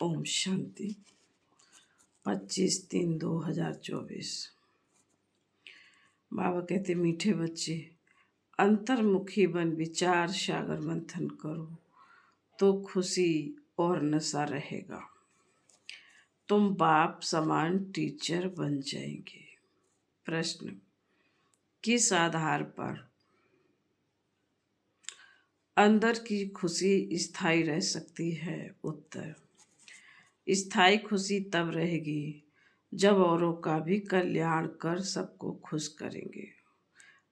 ओम शांति। 25/3/2024। बाबा कहते, मीठे बच्चे, अंतर्मुखी बन विचार सागर मंथन करो तो खुशी और नशा रहेगा। तुम बाप समान टीचर बन जाएंगे। प्रश्न, किस आधार पर अंदर की खुशी स्थायी रह सकती है? उत्तर, स्थायी खुशी तब रहेगी जब औरों का भी कल्याण कर सबको खुश करेंगे।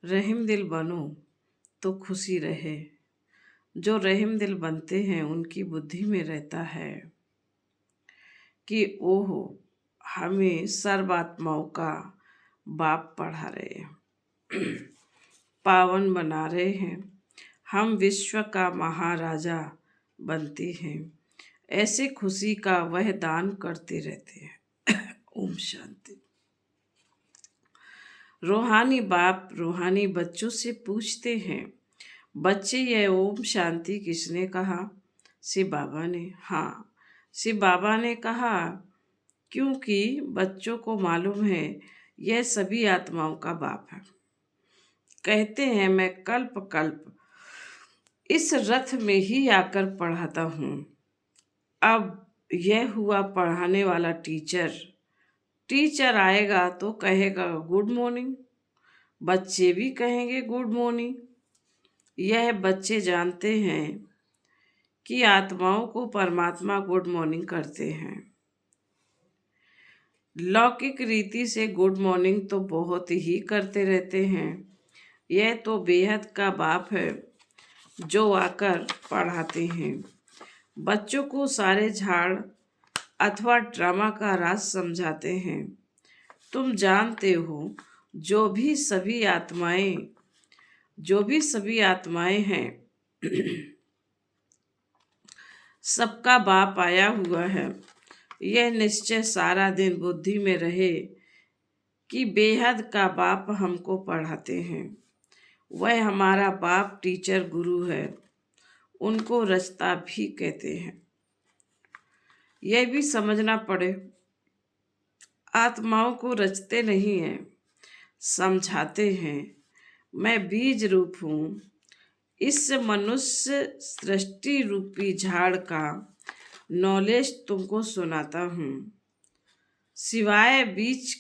रहीम दिल बनो तो खुशी रहे। जो रहीम दिल बनते हैं उनकी बुद्धि में रहता है कि ओहो, हमें सर्वात्माओं का बाप पढ़ा रहे हैं, पावन बना रहे हैं, हम विश्व का महाराजा बनते हैं। ऐसे खुशी का वह दान करते रहते हैं। ओम शांति। रूहानी बाप रूहानी बच्चों से पूछते हैं, बच्चे, यह ओम शांति किसने कहा? शिव बाबा ने। हाँ, शिव बाबा ने कहा, क्योंकि बच्चों को मालूम है यह सभी आत्माओं का बाप है। कहते हैं, मैं कल्प कल्प इस रथ में ही आकर पढ़ाता हूँ। अब यह हुआ पढ़ाने वाला टीचर आएगा तो कहेगा गुड मॉर्निंग, बच्चे भी कहेंगे गुड मॉर्निंग। यह बच्चे जानते हैं कि आत्माओं को परमात्मा गुड मॉर्निंग करते हैं। लौकिक रीति से गुड मॉर्निंग तो बहुत ही करते रहते हैं। यह तो बेहद का बाप है जो आकर पढ़ाते हैं। बच्चों को सारे झाड़ अथवा ड्रामा का राज समझाते हैं। तुम जानते हो, जो भी सभी आत्माएं हैं, सबका बाप आया हुआ है। यह निश्चय सारा दिन बुद्धि में रहे कि बेहद का बाप हमको पढ़ाते हैं। वह हमारा बाप टीचर गुरु है। उनको रचता भी कहते हैं। यह भी समझना पड़े, आत्माओं को रचते नहीं हैं, समझाते हैं। मैं बीज रूप हूँ। इस मनुष्य सृष्टि रूपी झाड़ का नॉलेज तुमको सुनाता हूँ। सिवाय बीज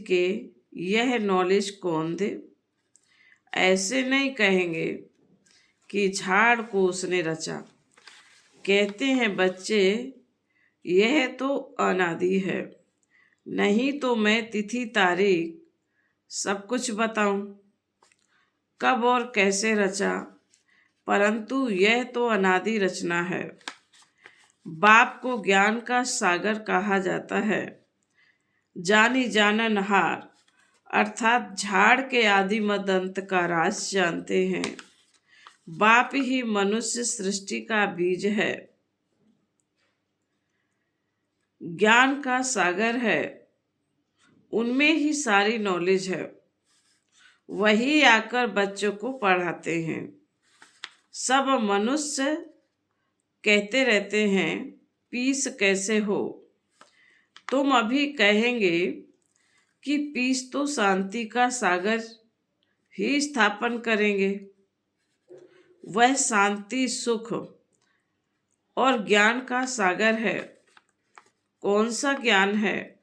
के यह नॉलेज कौन दे? ऐसे नहीं कहेंगे कि झाड़ को उसने रचा। कहते हैं, बच्चे, यह तो अनादि है। नहीं तो मैं तिथि तारीख सब कुछ बताऊं, कब और कैसे रचा, परंतु यह तो अनादि रचना है। बाप को ज्ञान का सागर कहा जाता है। जानी जाननहार अर्थात झाड़ के आदि मद अंत का राज जानते हैं। बाप ही मनुष्य सृष्टि का बीज है, ज्ञान का सागर है। उनमें ही सारी नॉलेज है। वही आकर बच्चों को पढ़ाते हैं। सब मनुष्य कहते रहते हैं, पीस कैसे हो? तुम अभी कहेंगे कि पीस तो शांति का सागर ही स्थापन करेंगे। वह शांति, सुख और ज्ञान का सागर है। कौन सा ज्ञान है?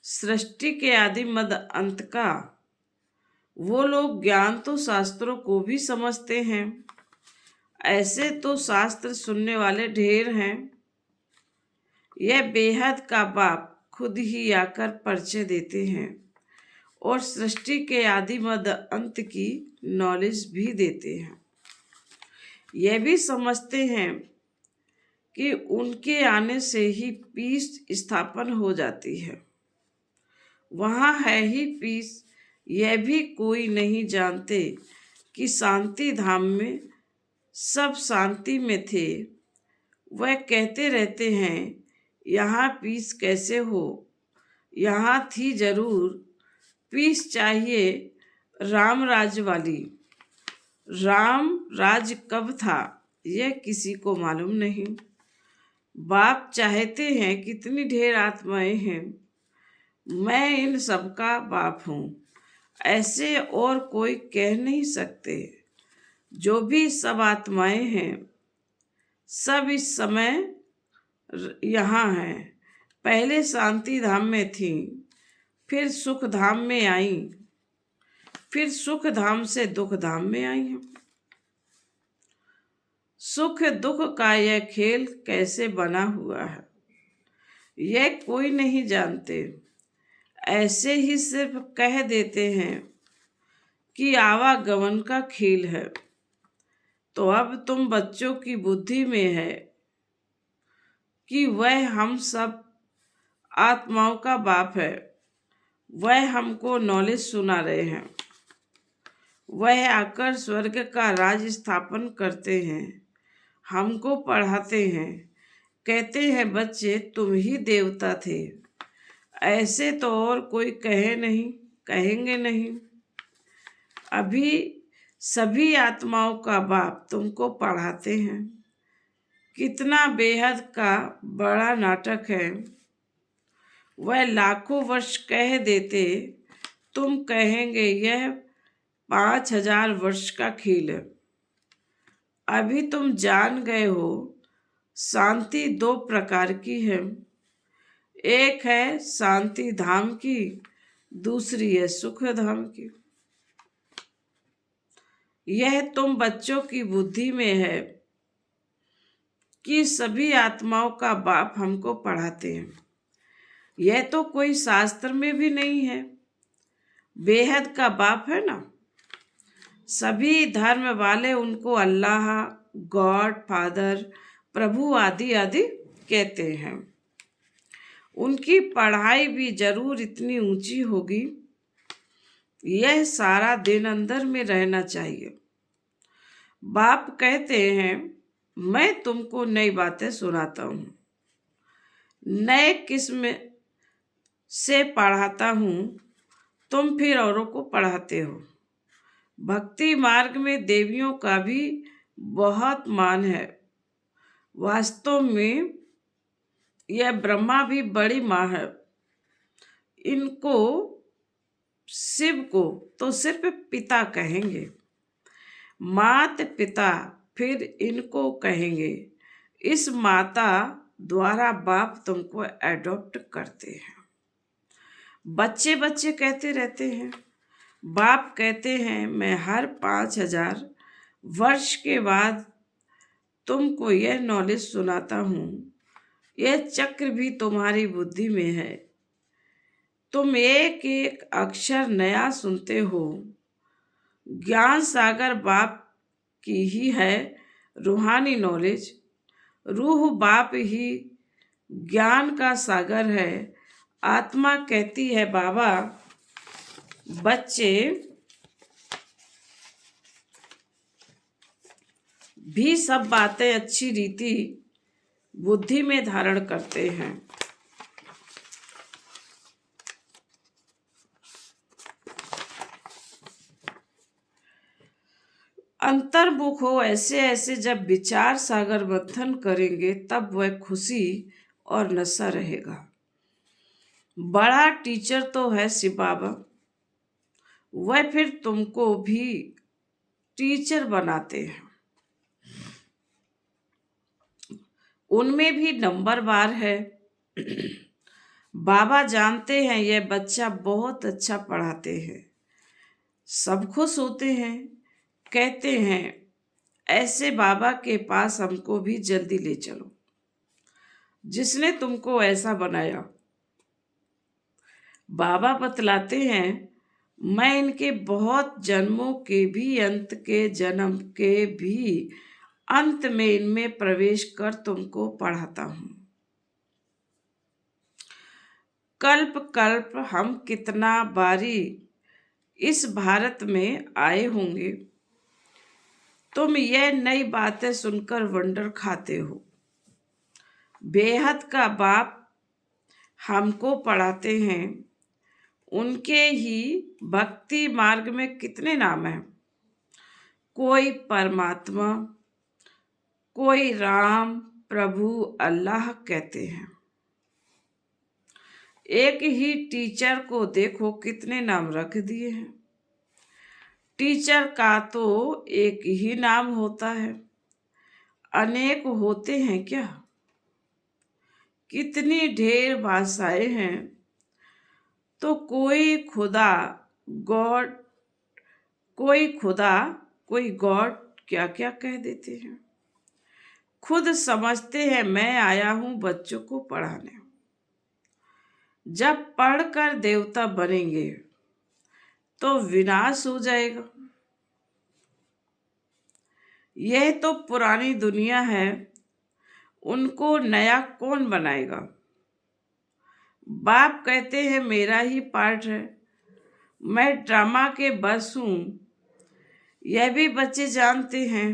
सृष्टि के आदि मद अंत का। वो लोग ज्ञान तो शास्त्रों को भी समझते हैं। ऐसे तो शास्त्र सुनने वाले ढेर हैं। यह बेहद का बाप खुद ही आकर परिचय देते हैं और सृष्टि के आदि मद अंत की नॉलेज भी देते हैं। यह भी समझते हैं कि उनके आने से ही पीस स्थापन हो जाती है। वहाँ है ही पीस। यह भी कोई नहीं जानते कि शांति धाम में सब शांति में थे। वह कहते रहते हैं, यहाँ पीस कैसे हो? यहाँ थी जरूर पीस। चाहिए राम राज वाली। राम राज कब था? यह किसी को मालूम नहीं। बाप चाहते हैं कितनी ढेर आत्माएं हैं, मैं इन सबका बाप हूँ, ऐसे और कोई कह नहीं सकते। जो भी सब आत्माएं हैं सब इस समय यहाँ हैं। पहले शांति धाम में थी, फिर सुख धाम में आई, फिर सुख धाम से दुख धाम में आई हैं। सुख दुख का यह खेल कैसे बना हुआ है यह कोई नहीं जानते। ऐसे ही सिर्फ कह देते हैं कि आवागमन का खेल है। तो अब तुम बच्चों की बुद्धि में है कि वह हम सब आत्माओं का बाप है। वह हमको नॉलेज सुना रहे हैं। वह आकर स्वर्ग का राज स्थापन करते हैं, हमको पढ़ाते हैं, कहते हैं बच्चे तुम ही देवता थे। ऐसे तो और कोई कहेंगे नहीं। अभी सभी आत्माओं का बाप तुमको पढ़ाते हैं। कितना बेहद का बड़ा नाटक है। वह लाखों वर्ष कह देते, तुम कहेंगे यह 5000 वर्ष का खेल है। अभी तुम जान गए हो शांति 2 प्रकार की है। एक है शांति धाम की, दूसरी है सुख धाम की। यह तुम बच्चों की बुद्धि में है कि सभी आत्माओं का बाप हमको पढ़ाते हैं। यह तो कोई शास्त्र में भी नहीं है। बेहद का बाप है ना। सभी धर्म वाले उनको अल्लाह, गॉड फादर, प्रभु आदि आदि कहते हैं। उनकी पढ़ाई भी जरूर इतनी ऊंची होगी। यह सारा दिन अंदर में रहना चाहिए। बाप कहते हैं मैं तुमको नई बातें सुनाता हूँ, नए किस्म से पढ़ाता हूँ, तुम फिर औरों को पढ़ाते हो। भक्ति मार्ग में देवियों का भी बहुत मान है। वास्तव में यह ब्रह्मा भी बड़ी माँ है। इनको शिव को तो सिर्फ पिता कहेंगे, मात पिता फिर इनको कहेंगे। इस माता द्वारा बाप तुमको एडॉप्ट करते हैं। बच्चे बच्चे कहते रहते हैं। बाप कहते हैं मैं हर 5000 वर्ष के बाद तुमको यह नॉलेज सुनाता हूँ। यह चक्र भी तुम्हारी बुद्धि में है। तुम एक एक अक्षर नया सुनते हो। ज्ञान सागर बाप की ही है रूहानी नॉलेज। रूह बाप ही ज्ञान का सागर है। आत्मा कहती है बाबा बच्चे भी सब बातें अच्छी रीति बुद्धि में धारण करते हैं। अंतर्मुख हो ऐसे ऐसे जब विचार सागर मंथन करेंगे तब वह खुशी और नशा रहेगा। बड़ा टीचर तो है शिव बाबा। वह फिर तुमको भी टीचर बनाते हैं। उनमें भी नंबरवार है। बाबा जानते हैं यह बच्चा बहुत अच्छा पढ़ाते हैं। सब खुश होते हैं, कहते हैं ऐसे बाबा के पास हमको भी जल्दी ले चलो, जिसने तुमको ऐसा बनाया। बाबा बतलाते हैं मैं इनके बहुत जन्मों के भी अंत के जन्म के भी अंत में इनमें प्रवेश कर तुमको पढ़ाता हूँ। कल्प कल्प हम कितना बारी इस भारत में आए होंगे। तुम यह नई बातें सुनकर वंडर खाते हो। बेहद का बाप हमको पढ़ाते हैं। उनके ही भक्ति मार्ग में कितने नाम हैं। कोई परमात्मा, कोई राम, प्रभु, अल्लाह कहते हैं। एक ही टीचर को देखो कितने नाम रख दिए हैं। टीचर का तो एक ही नाम होता है, अनेक होते हैं क्या? कितनी ढेर भाषाएं हैं। तो कोई खुदा, गॉड, कोई खुदा, कोई गॉड, क्या क्या कह देते हैं। खुद समझते हैं मैं आया हूं बच्चों को पढ़ाने। जब पढ़कर देवता बनेंगे तो विनाश हो जाएगा। यह तो पुरानी दुनिया है, उनको नया कौन बनाएगा। बाप कहते हैं मेरा ही पार्ट है, मैं ड्रामा के बस हूं। यह भी बच्चे जानते हैं।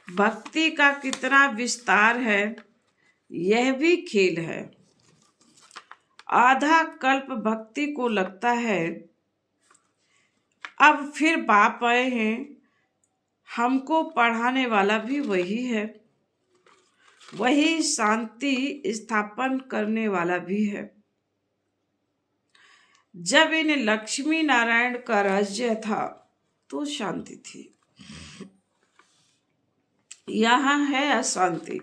भक्ति का कितना विस्तार है, यह भी खेल है। आधा कल्प भक्ति को लगता है। अब फिर बाप आए हैं, हमको पढ़ाने वाला भी वही है, वही शांति स्थापन करने वाला भी है। जब इन लक्ष्मी नारायण का राज्य था तो शांति थी, यहाँ है अशांति।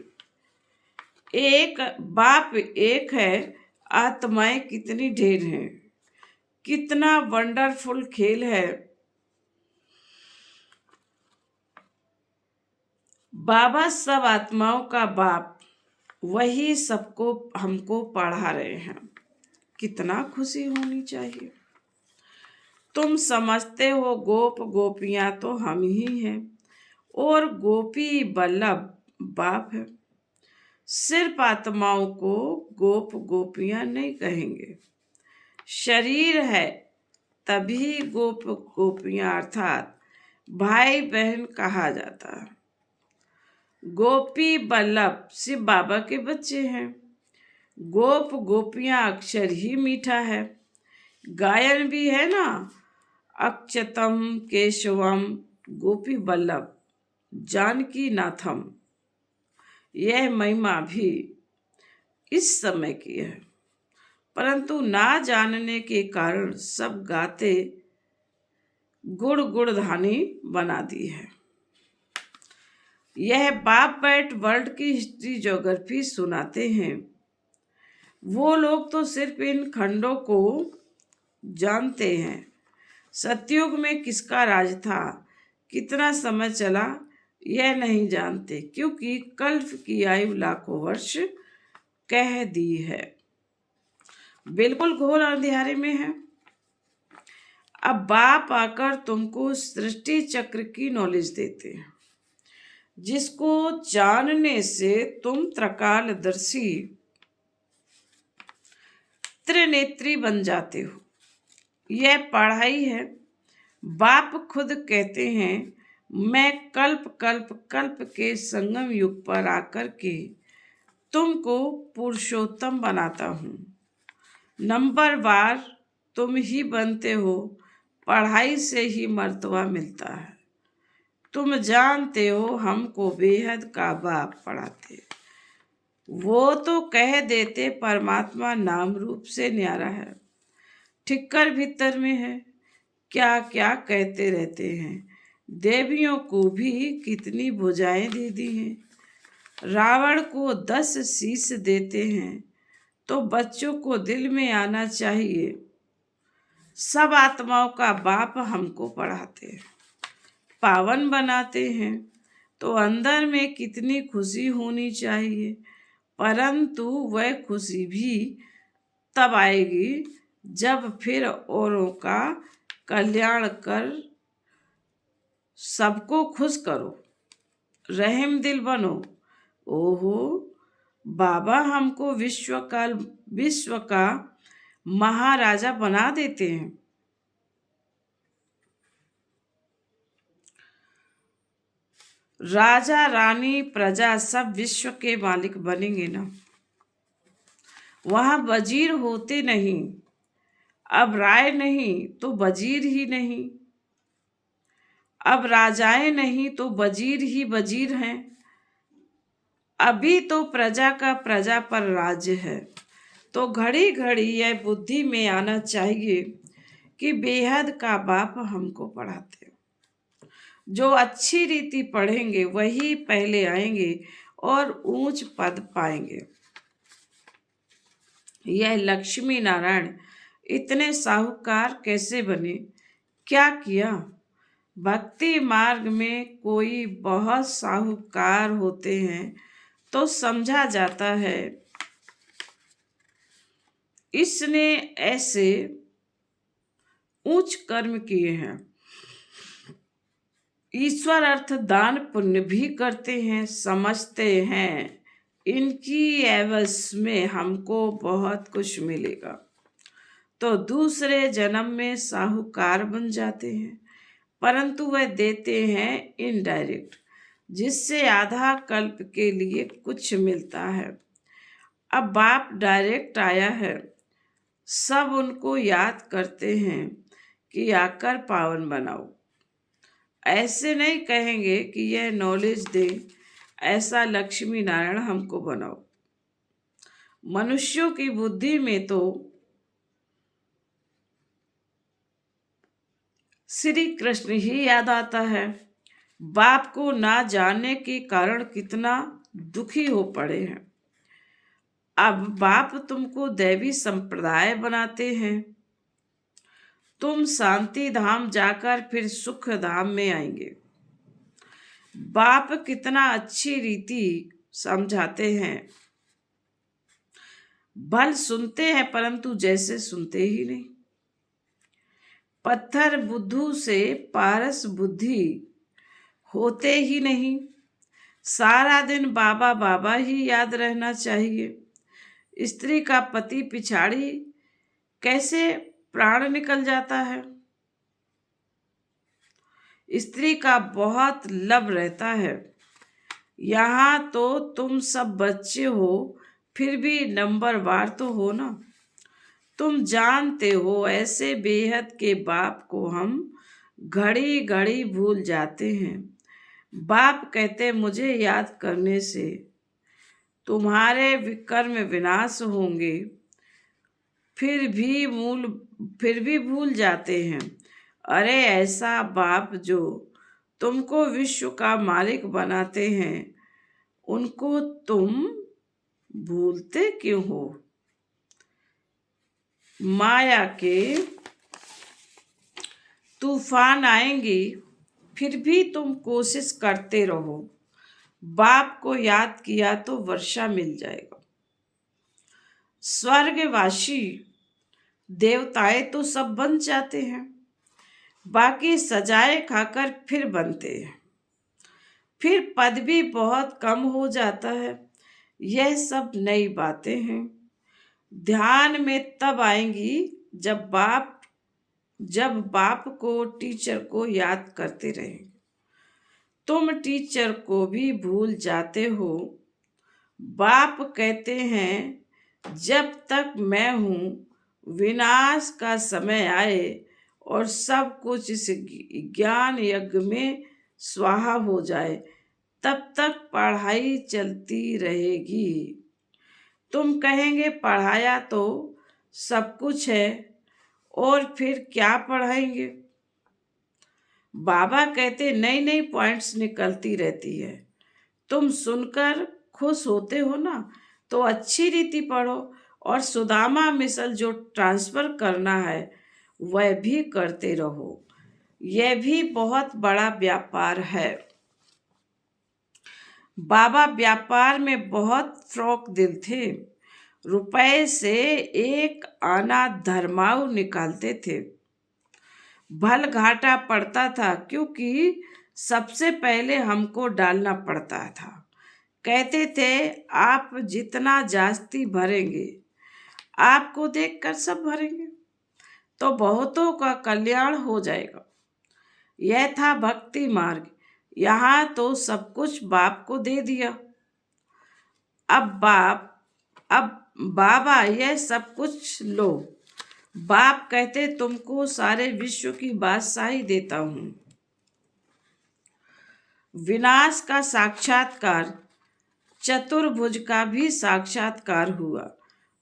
एक बाप एक है, आत्माएं कितनी ढेर हैं। कितना वंडरफुल खेल है। बाबा सब आत्माओं का बाप, वही सबको हमको पढ़ा रहे हैं। कितना खुशी होनी चाहिए। तुम समझते हो गोप गोपियां तो हम ही हैं और गोपी बल्लभ बाप है। सिर्फ आत्माओं को गोप गोपियां नहीं कहेंगे। शरीर है तभी गोप गोपियां अर्थात भाई बहन कहा जाता है। गोपी बल्लभ शिव बाबा के बच्चे हैं। गोप गोपियां अक्षर ही मीठा है। गायन भी है ना, अक्षतम केशवम गोपी बल्लभ जानकी नाथम। यह महिमा भी इस समय की है, परंतु ना जानने के कारण सब गाते गुड़ गुड़धानी बना दी है। यह बाप बैठ वर्ल्ड की हिस्ट्री ज्योग्राफी सुनाते हैं। वो लोग तो सिर्फ इन खंडों को जानते हैं। सतयुग में किसका राज था, कितना समय चला, यह नहीं जानते, क्योंकि कल्प की आयु लाखों वर्ष कह दी है। बिल्कुल घोर अंधेरे में है। अब बाप आकर तुमको सृष्टि चक्र की नॉलेज देते हैं, जिसको जानने से तुम त्रकालदर्शी त्रिनेत्री बन जाते हो। यह पढ़ाई है। बाप खुद कहते हैं मैं कल्प कल्प कल्प के संगम युग पर आकर के तुमको पुरुषोत्तम बनाता हूँ। नंबर वार तुम ही बनते हो। पढ़ाई से ही मर्तबा मिलता है। तुम जानते हो हमको बेहद का बाप पढ़ाते। वो तो कह देते परमात्मा नाम रूप से न्यारा है, ठिक्कर भीतर में है। क्या क्या कहते रहते हैं। देवियों को भी कितनी भुजाएं दे दी हैं। रावण को 10 शीश देते हैं, तो बच्चों को दिल में आना चाहिए सब आत्माओं का बाप हमको पढ़ाते हैं, पावन बनाते हैं। तो अंदर में कितनी खुशी होनी चाहिए। परंतु वह खुशी भी तब आएगी जब फिर औरों का कल्याण कर सबको खुश करो, रहम दिल बनो। ओहो, बाबा हमको विश्व का महाराजा बना देते हैं। राजा रानी प्रजा सब विश्व के मालिक बनेंगे ना। वहां वजीर होते नहीं। अब राय नहीं तो वजीर ही नहीं। अब राजाएं नहीं तो वजीर ही वजीर हैं। अभी तो प्रजा का प्रजा पर राज्य है। तो घड़ी घड़ी यह बुद्धि में आना चाहिए कि बेहद का बाप हमको पढ़ाते। जो अच्छी रीति पढ़ेंगे वही पहले आएंगे और ऊंच पद पाएंगे। यह लक्ष्मी नारायण इतने साहूकार कैसे बने? क्या किया? भक्ति मार्ग में कोई बहुत साहूकार होते हैं तो समझा जाता है इसने ऐसे उच्च कर्म किए हैं। ईश्वर अर्थ दान पुण्य भी करते हैं, समझते हैं इनकी एवज में हमको बहुत कुछ मिलेगा, तो दूसरे जन्म में साहूकार बन जाते हैं। परंतु वह देते हैं इनडायरेक्ट, जिससे आधा कल्प के लिए कुछ मिलता है। अब बाप डायरेक्ट आया है, सब उनको याद करते हैं कि आकर पावन बनाओ। ऐसे नहीं कहेंगे कि यह नॉलेज दे, ऐसा लक्ष्मी नारायण हमको बनाओ। मनुष्यों की बुद्धि में तो श्री कृष्ण ही याद आता है। बाप को ना जानने के कारण कितना दुखी हो पड़े हैं। अब बाप तुमको दैवी संप्रदाय बनाते हैं, तुम शांति धाम जाकर फिर सुख धाम में आएंगे। बाप कितना अच्छी रीति समझाते हैं। भल सुनते हैं परंतु जैसे सुनते ही नहीं। पत्थर बुद्धू से पारस बुद्धि होते ही नहीं। सारा दिन बाबा बाबा ही याद रहना चाहिए। स्त्री का पति पिछाड़ी कैसे प्राण निकल जाता है। स्त्री का बहुत लब रहता है। यहाँ तो तुम सब बच्चे हो, फिर भी नंबरवार तो हो ना। तुम जानते हो ऐसे बेहद के बाप को हम घड़ी घड़ी भूल जाते हैं। बाप कहते मुझे याद करने से तुम्हारे विकर्म विनाश होंगे, फिर भी भूल जाते हैं। अरे ऐसा बाप जो तुमको विश्व का मालिक बनाते हैं, उनको तुम भूलते क्यों हो? माया के तूफान आएंगे, फिर भी तुम कोशिश करते रहो। बाप को याद किया तो वर्षा मिल जाएगा। स्वर्गवासी देवताएं तो सब बन जाते हैं, बाकी सजाए खाकर फिर बनते हैं। फिर पद भी बहुत कम हो जाता है। यह सब नई बातें हैं, ध्यान में तब आएंगी जब बाप को टीचर को याद करते रहेंगे। तुम टीचर को भी भूल जाते हो। बाप कहते हैं जब तक मैं हूँ, विनाश का समय आए और सब कुछ इस ज्ञान यज्ञ में स्वाहा हो जाए, तब तक पढ़ाई चलती रहेगी। तुम कहेंगे पढ़ाया तो सब कुछ है और फिर क्या पढ़ाएंगे। बाबा कहते नई नई पॉइंट्स निकलती रहती है। तुम सुनकर खुश होते हो ना, तो अच्छी रीति पढ़ो और सुदामा मिसल जो ट्रांसफर करना है वह भी करते रहो। यह भी बहुत बड़ा व्यापार है। बाबा व्यापार में बहुत फ्रॉक दिल थे। रुपए से एक आना धर्माऊ निकालते थे। भल घाटा पड़ता था क्योंकि सबसे पहले हमको डालना पड़ता था। कहते थे आप जितना जास्ती भरेंगे, आपको देखकर सब भरेंगे तो बहुतों का कल्याण हो जाएगा। यह था भक्ति मार्ग। यहाँ तो सब कुछ बाप को दे दिया। अब बाबा यह सब कुछ लो। बाप कहते तुमको सारे विश्व की बादशाही देता हूँ। विनाश का साक्षात्कार चतुर्भुज का भी साक्षात्कार हुआ।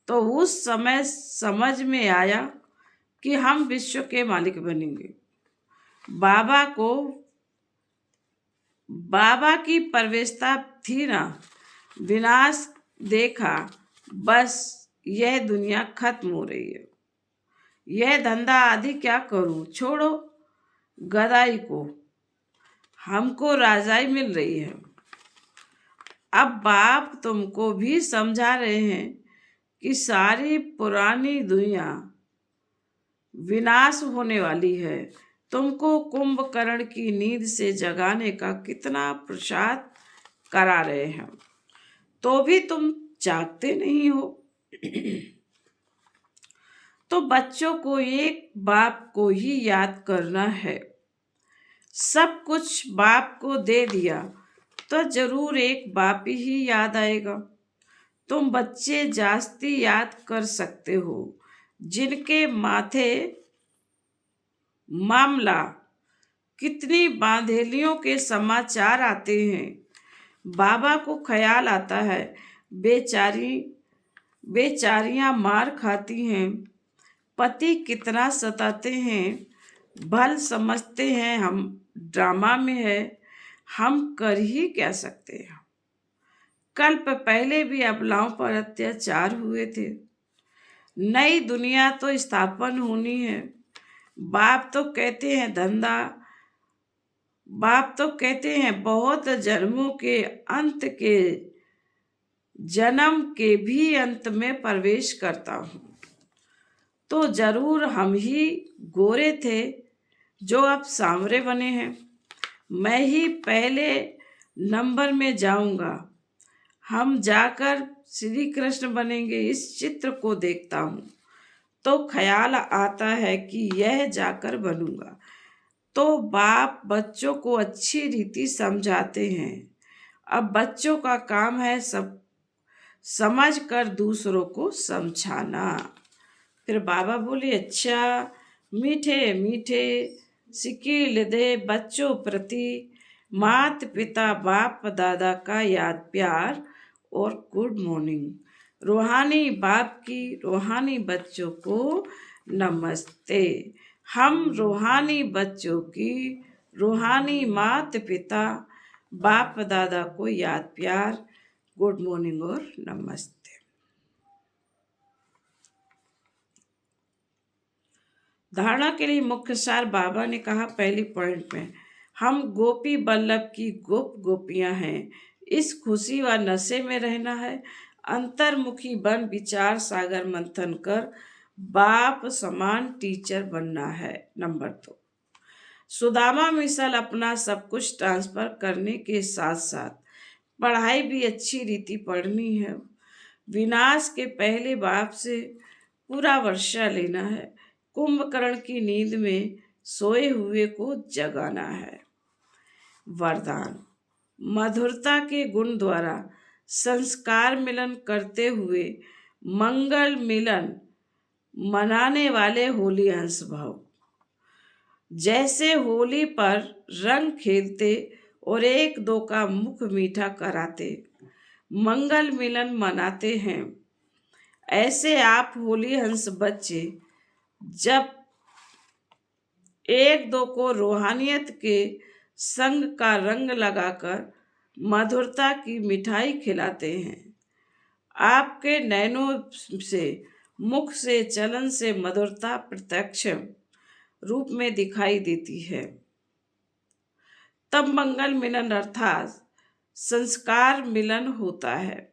तो उस समय समझ में आया कि हम विश्व के मालिक बनेंगे। बाबा की प्रवेशता थी ना, विनाश देखा, बस यह दुनिया खत्म हो रही है, यह धंधा आदि क्या करूं, छोड़ो गदाई को, हमको राजाई मिल रही है। अब बाप तुमको भी समझा रहे हैं कि सारी पुरानी दुनिया विनाश होने वाली है। तुमको कुंभकर्ण की नींद से जगाने का कितना प्रसाद करा रहे हैं, तो भी तुम जागते नहीं हो। तो बच्चों को एक बाप को ही याद करना है। सब कुछ बाप को दे दिया तो जरूर एक बाप ही याद आएगा। तुम बच्चे जास्ती याद कर सकते हो जिनके माथे मामला कितनी बांधेलियों के समाचार आते हैं। बाबा को ख्याल आता है बेचारियां मार खाती हैं, पति कितना सताते हैं, भल समझते हैं हम ड्रामा में है, हम कर ही क्या सकते हैं। कल्प पहले भी अबलाओं पर अत्याचार हुए थे। नई दुनिया तो स्थापन होनी है। बाप तो कहते हैं धंधा, बाप तो कहते हैं बहुत जन्मों के अंत के जन्म के भी अंत में प्रवेश करता हूँ। तो जरूर हम ही गोरे थे जो अब सांवरे बने हैं। मैं ही पहले नंबर में जाऊंगा, हम जाकर श्री कृष्ण बनेंगे। इस चित्र को देखता हूँ तो ख्याल आता है कि यह जाकर बनूंगा। तो बाप बच्चों को अच्छी रीति समझाते हैं। अब बच्चों का काम है सब समझ कर दूसरों को समझाना। फिर बाबा बोले, अच्छा मीठे मीठे सिकील दे बच्चों प्रति मात पिता बाप दादा का याद प्यार और गुड मॉर्निंग। रूहानी बाप की रूहानी बच्चों को नमस्ते। हम रूहानी बच्चों की रूहानी मात पिता बाप दादा को याद प्यार, गुड मॉर्निंग और नमस्ते। धारणा के लिए मुख्य सार बाबा ने कहा पहली पॉइंट में, हम गोपी बल्लभ की गोपियां हैं। इस खुशी व नशे में रहना है। अंतर्मुखी बन विचार सागर मंथन कर बाप समान टीचर बनना है। नंबर 2, सुदामा मिसल अपना सब कुछ ट्रांसफर करने के साथ साथ पढ़ाई भी अच्छी रीति पढ़नी है। विनाश के पहले बाप से पूरा वर्षा लेना है। कुंभकर्ण की नींद में सोए हुए को जगाना है। वरदान, मधुरता के गुण द्वारा संस्कार मिलन करते हुए मंगल मिलन मनाने वाले होली अंश भाव। जैसे होली पर रंग खेलते और एक दो का मुख मीठा कराते मंगल मिलन मनाते हैं, ऐसे आप होली हंस बच्चे जब एक दो को रूहानियत के संग का रंग लगाकर मधुरता की मिठाई खिलाते हैं, आपके नैनों से मुख से चलन से मधुरता प्रत्यक्ष रूप में दिखाई देती है। तब मंगल मिलन अर्थात संस्कार मिलन होता है।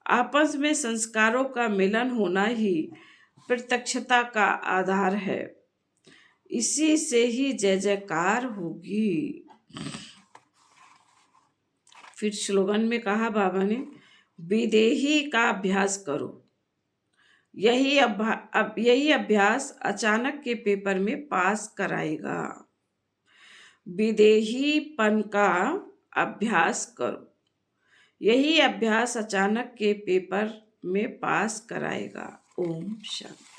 आपस में संस्कारों का मिलन होना ही प्रत्यक्षता का आधार है। इसी से ही जय जयकार होगी। फिर स्लोगन में कहा बाबा ने, विदेही का अभ्यास करो। यही अभ्यास अचानक के पेपर में पास कराएगा। विदेहीपन का अभ्यास करो, यही अभ्यास अचानक के पेपर में पास कराएगा। ओम शांति।